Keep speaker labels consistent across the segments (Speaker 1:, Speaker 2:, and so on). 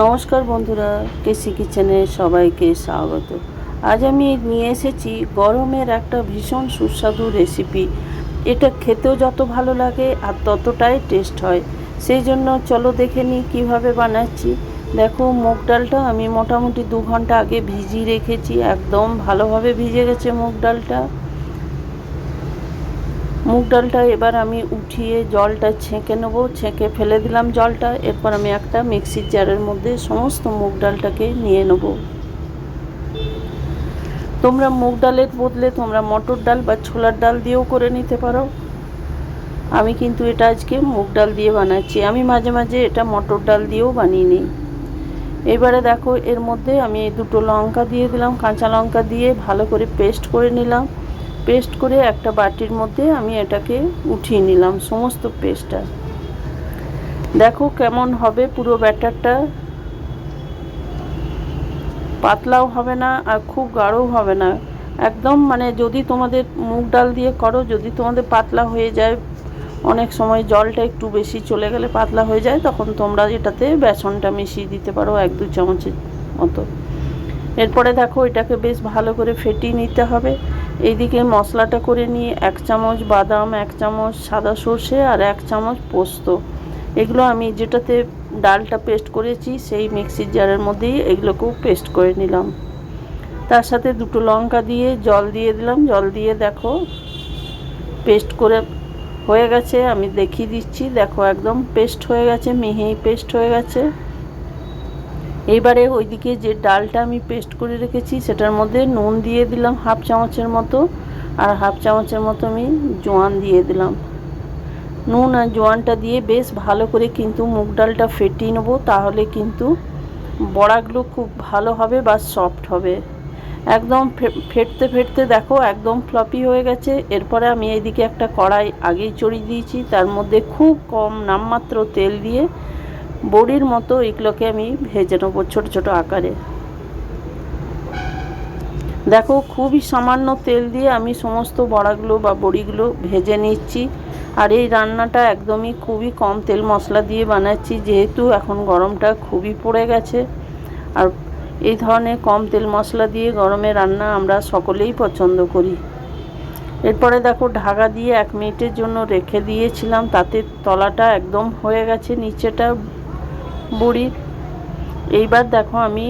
Speaker 1: নমস্কার বন্ধুরা, কেসি কিচেনে সবাইকে স্বাগত। আজ আমি নিয়ে এসেছি গরমের একটা ভীষণ সুস্বাদু রেসিপি। এটা খেতেও যত ভালো লাগে আর ততটাই টেস্ট হয়। সেই জন্য চলো দেখে নিই কীভাবে বানাচ্ছি। দেখো, মুগ ডালটা আমি মোটামুটি 2 ঘন্টা আগে ভিজিয়ে রেখেছি। একদম ভালোভাবে ভিজে গেছে মুগ ডালটা। মুগ ডালটা এবার আমি উঠিয়ে জলটা ছেঁকে নেবো। ছেঁকে ফেলে দিলাম জলটা। এরপর আমি একটা মিক্সির জারের মধ্যে সমস্ত মুগ ডালটাকে নিয়ে নেব। তোমরা মুগ ডালের বদলে তোমরা মটর ডাল বা ছোলার ডাল দিয়েও করে নিতে পারো। আমি কিন্তু এটা আজকে মুগ ডাল দিয়ে বানাচ্ছি। আমি মাঝে মাঝে এটা মটর ডাল দিয়েও বানিয়ে নিই। এবারে দেখো, এর মধ্যে আমি 2টো লঙ্কা দিয়ে দিলাম। কাঁচা লঙ্কা দিয়ে ভালো করে পেস্ট করে নিলাম। পেস্ট করে একটা বাটির মধ্যে আমি এটাকে উঠিয়ে নিলাম সমস্ত পেস্টটা। দেখো কেমন হবে পুরো ব্যাটারটা। পাতলাও হবে না আর খুব গাঢ়ও হবে না। একদম যদি তোমাদের মুগ ডাল দিয়ে করো, যদি তোমাদের পাতলা হয়ে যায়, অনেক সময় জলটা একটু বেশি চলে গেলে পাতলা হয়ে যায়, তখন তোমরা এটাতে বেসনটা মিশিয়ে দিতে পারো 1-2 চামচের মতো। এরপরে দেখো, এটাকে বেশ ভালো করে ফেটিয়ে নিতে হবে। এইদিকে মশলাটা করে নিয়ে 1 চামচ বাদাম, 1 চামচ সাদা সর্ষে আর 1 চামচ পোস্ত, এগুলো আমি যেটাতে ডালটা পেস্ট করেছি সেই মিক্সির জারের মধ্যেই এগুলোকেও পেস্ট করে নিলাম। তার সাথে 2টো লঙ্কা দিয়ে জল দিয়ে দিলাম। জল দিয়ে দেখো পেস্ট করে হয়ে গেছে। আমি দেখিয়ে দিচ্ছি, দেখো একদম পেস্ট হয়ে গেছে, মিহি পেস্ট হয়ে গেছে। এইবারে ওইদিকে যে ডালটা আমি পেস্ট করে রেখেছি সেটার মধ্যে নুন দিয়ে দিলাম 1/2 চামচের মতো, আর 1/2 চামচের মতো আমি জোয়ান দিয়ে দিলাম। নুন আর জোয়ানটা দিয়ে বেশ ভালো করে কিন্তু মুগ ডালটা ফেটিয়ে নেবো, তাহলে কিন্তু বড়াগুলো খুব ভালো হবে বা সফট হবে। একদম ফেটতে ফেটতে দেখো একদম ফ্লপি হয়ে গেছে। এরপরে আমি এইদিকে একটা কড়াই আগেই চড়িয়ে দিয়েছি, তার মধ্যে খুব কম নামমাত্র তেল দিয়ে বড়ির মতো এগুলোকে আমি ভেজে নেবো ছোটো ছোটো আকারে। দেখো খুবই সামান্য তেল দিয়ে আমি সমস্ত বড়াগুলো বা বড়িগুলো ভেজে নিচ্ছি। আর এই রান্নাটা একদমই খুবই কম তেল মশলা দিয়ে বানাচ্ছি, যেহেতু এখন গরমটা খুবই পড়ে গেছে। আর এই ধরনের কম তেল মশলা দিয়ে গরমে রান্না আমরা সকলেই পছন্দ করি। এরপরে দেখো ঢাকা দিয়ে 1 মিনিটের জন্য রেখে দিয়েছিলাম, তাতে তলাটা একদম হয়ে গেছে নিচেটা বড়ির। এইবার দেখো আমি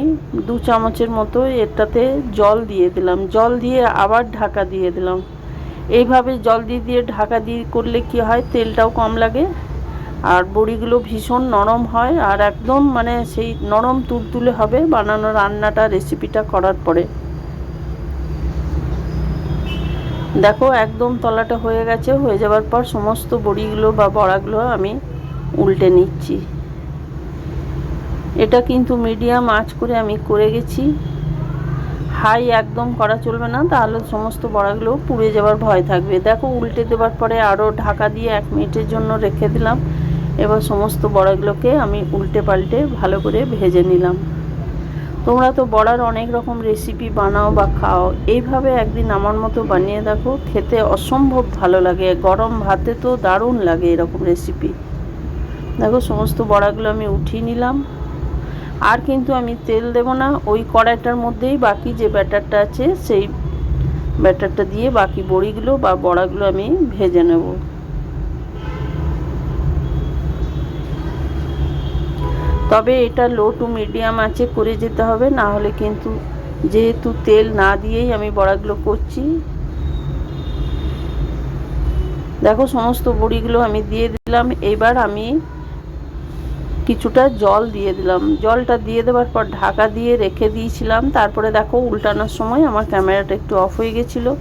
Speaker 1: 2 চামচের মতো এটাতে জল দিয়ে দিলাম। জল দিয়ে আবার ঢাকা দিয়ে দিলাম। এইভাবে জল দিয়ে ঢাকা দিয়ে করলে কি হয়, তেলটাও কম লাগে আর বড়িগুলো ভীষণ নরম হয়, আর একদম সেই নরম তুলতুলে হবে বানানো রান্নাটা, রেসিপিটা করার পরে। দেখো একদম তলাটা হয়ে গেছে। হয়ে যাওয়ার পর সমস্ত বড়িগুলো বা বড়াগুলো আমি উল্টে নিচ্ছি। এটা কিন্তু মিডিয়াম আঁচ করে আমি করে গেছি। হাই একদম করা চলবে না, তাহলে সমস্ত বড়াগুলো পুড়ে যাওয়ার ভয় থাকবে। দেখো উল্টে দেওয়ার পরে আরও ঢাকা দিয়ে 1 মিনিটের জন্য রেখে দিলাম। এবার সমস্ত বড়াগুলোকে আমি উল্টে পাল্টে ভালো করে ভেজে নিলাম। তোমরা তো বড়ার অনেক রকম রেসিপি বানাও বা খাও, এইভাবে একদিন আমার মতো বানিয়ে দেখো, খেতে অসম্ভব ভালো লাগে। গরম ভাতে তো দারুণ লাগে এরকম রেসিপি। দেখো সমস্ত বড়াগুলো আমি উঠিয়ে নিলাম। আর কিন্তু আমি তেল দেব না, ওই কড়াইটার মধ্যেই বাকি যে ব্যাটারটা আছে সেই ব্যাটারটা দিয়ে বাকি বড়িগুলো বা বড়াগুলো আমি ভেজে নেব। তবে এটা লো টু মিডিয়াম আঁচে করে যেতে হবে, না হলে কিন্তু, যেহেতু তেল না দিয়েই আমি বড়াগুলো করছি। দেখো সমস্ত বড়িগুলো আমি দিয়ে দিলাম। এবার আমি কিছুটা জল দিয়ে দিলাম। জলটা দিয়ে দেওয়ার পর ঢাকা দিয়ে রেখে দিয়েছিলাম। তারপরে দেখো উল্টানোর সময় আমার ক্যামেরাটা একটু অফ হয়ে গেছিলো।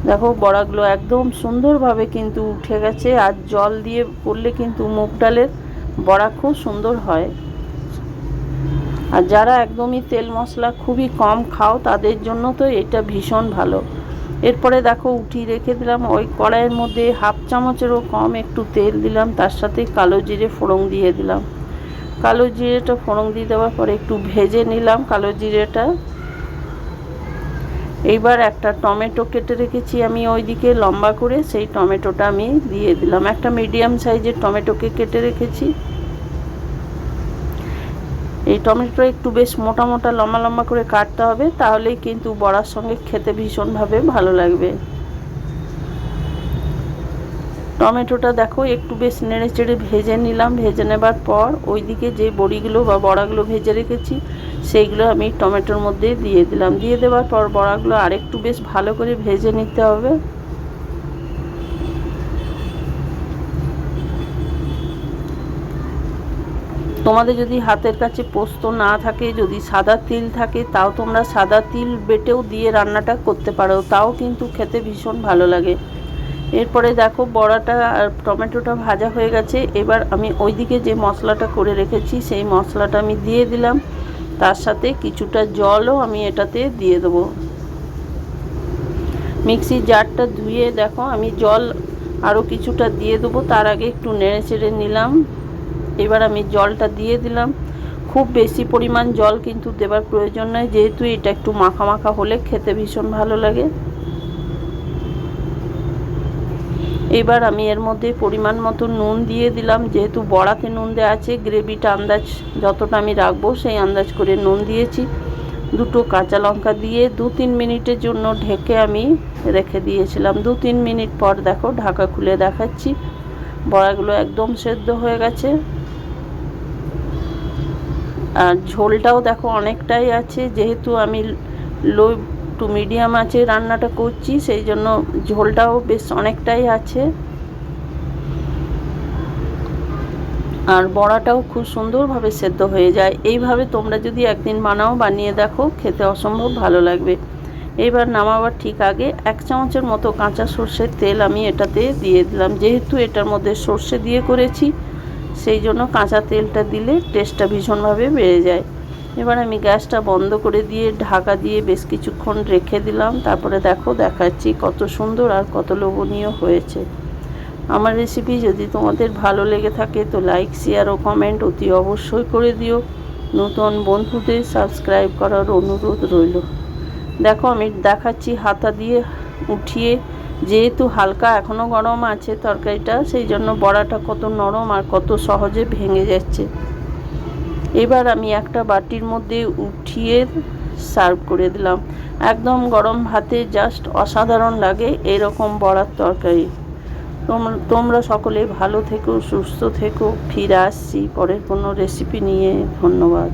Speaker 1: দেখো বড়াগুলো একদম সুন্দরভাবে কিন্তু উঠে গেছে। আর জল দিয়ে করলে কিন্তু মুগ ডালের বড়া খুব সুন্দর হয়। আর যারা একদমই তেল মশলা খুবই কম খাও, তাদের জন্য তো এটা ভীষণ ভালো। এরপরে দেখো উঠিয়ে রেখে দিলাম। ওই কড়াইয়ের মধ্যে 1/2 চামচেরও কম একটু তেল দিলাম, তার সাথে কালো জিরে ফোড়ন দিয়ে দিলাম। কালো জিরেটা ফোড়ন দিয়ে দেওয়ার পরে একটু ভেজে নিলাম কালো জিরেটা। এইবার একটা টমেটো কেটে রেখেছি আমি ওইদিকে লম্বা করে, সেই টমেটোটা আমি দিয়ে দিলাম। একটা মিডিয়াম সাইজের টমেটোকে কেটে রেখেছি। এই টমেটোটা একটু বেশ মোটা মোটা লম্বা লম্বা করে কাটতে হবে, তাহলেই কিন্তু বড়ার সঙ্গে খেতে ভীষণভাবে ভালো লাগবে। টমেটোটা দেখো একটু বেশ নেড়ে চেড়ে ভেজে নিলাম। ভেজে নেবার পর ওইদিকে যে বড়িগুলো বা বড়াগুলো ভেজে রেখেছি সেইগুলো আমি টমেটোর মধ্যে দিয়ে দিলাম। দিয়ে দেওয়ার পর বড়াগুলো আরেকটু বেশ ভালো করে ভেজে নিতে হবে। তোমাদের যদি হাতের কাছে পোস্ত না থাকে, যদি সাদা তিল থাকে, তাও তোমরা সাদা তিল বেটেও দিয়ে রান্নাটা করতে পারো, তাও কিন্তু খেতে ভীষণ ভালো লাগে। এরপরে দেখো বড়াটা আর টমেটোটা ভাজা হয়ে গেছে। এবার আমি ওইদিকে যে মশলাটা করে রেখেছি সেই মশলাটা আমি দিয়ে দিলাম। তার সাথে কিছুটা জলও আমি এটাতে দিয়ে দেবো। মিক্সির জারটা ধুয়ে দেখো আমি জল আরও কিছুটা দিয়ে দেবো। তার আগে একটু নেড়ে চেড়ে নিলাম। এবার আমি জলটা দিয়ে দিলাম। খুব বেশি পরিমাণ জল কিন্তু দেবার প্রয়োজন নয়, যেহেতু এটা একটু মাখা মাখা হলে খেতে ভীষণ ভালো লাগে। এবার আমি এর মধ্যে পরিমাণ মতো নুন দিয়ে দিলাম। যেহেতু বড়াতে নুন দেওয়া আছে, গ্রেভিটা আন্দাজ যতটা আমি রাখবো সেই আন্দাজ করে নুন দিয়েছি। দুটো কাঁচা লঙ্কা দিয়ে 2-3 মিনিটের জন্য ঢেকে আমি রেখে দিয়েছিলাম। 2-3 মিনিট পর দেখো ঢাকা খুলে দেখাচ্ছি, বড়াগুলো একদম সেদ্ধ হয়ে গেছে। আর ঝোলটাও দেখো অনেকটাই আছে, যেহেতু আমি লো টু মিডিয়াম আছে রান্নাটা করছি, সেই জন্য ঝোলটাও বেশ অনেকটাই আছে। আর বড়াটাও খুব সুন্দরভাবে সেদ্ধ হয়ে যায়। এইভাবে তোমরা যদি একদিন বানাও, বানিয়ে দেখো, খেতে অসম্ভব ভালো লাগবে। এবার নামাবার ঠিক আগে 1 চামচের মতো কাঁচা সর্ষের তেল আমি এটাতে দিয়ে দিলাম। যেহেতু এটার মধ্যে সর্ষে দিয়ে করেছি, সেই জন্য কাঁচা তেলটা দিলে টেস্টটা ভীষণভাবে বেড়ে যায়। এবার আমি গ্যাসটা বন্ধ করে দিয়ে ঢাকা দিয়ে বেশ কিছুক্ষণ রেখে দিলাম। তারপরে দেখো দেখাচ্ছি কত সুন্দর আর কত লোভনীয় হয়েছে। আমার রেসিপি যদি তোমাদের ভালো লেগে থাকে তো লাইক, শেয়ার ও কমেন্ট অতি অবশ্যই করে দিও। নতুন বন্ধুদের সাবস্ক্রাইব করার অনুরোধ রইল। দেখো আমি দেখাচ্ছি হাতা দিয়ে উঠিয়ে, যেহেতু হালকা এখনও গরম আছে তরকারিটা, সেই জন্য বড়াটা কত নরম আর কত সহজে ভেঙে যাচ্ছে। এবার আমি একটা বাটির মধ্যে উঠিয়ে সার্ভ করে দিলাম। একদম গরম ভাতে জাস্ট অসাধারণ লাগে এরকম বড়ার তরকারি। তোমরা সকলে ভালো থেকো, সুস্থ থেকো। ফিরে আসছি পরের কোনো রেসিপি নিয়ে। ধন্যবাদ।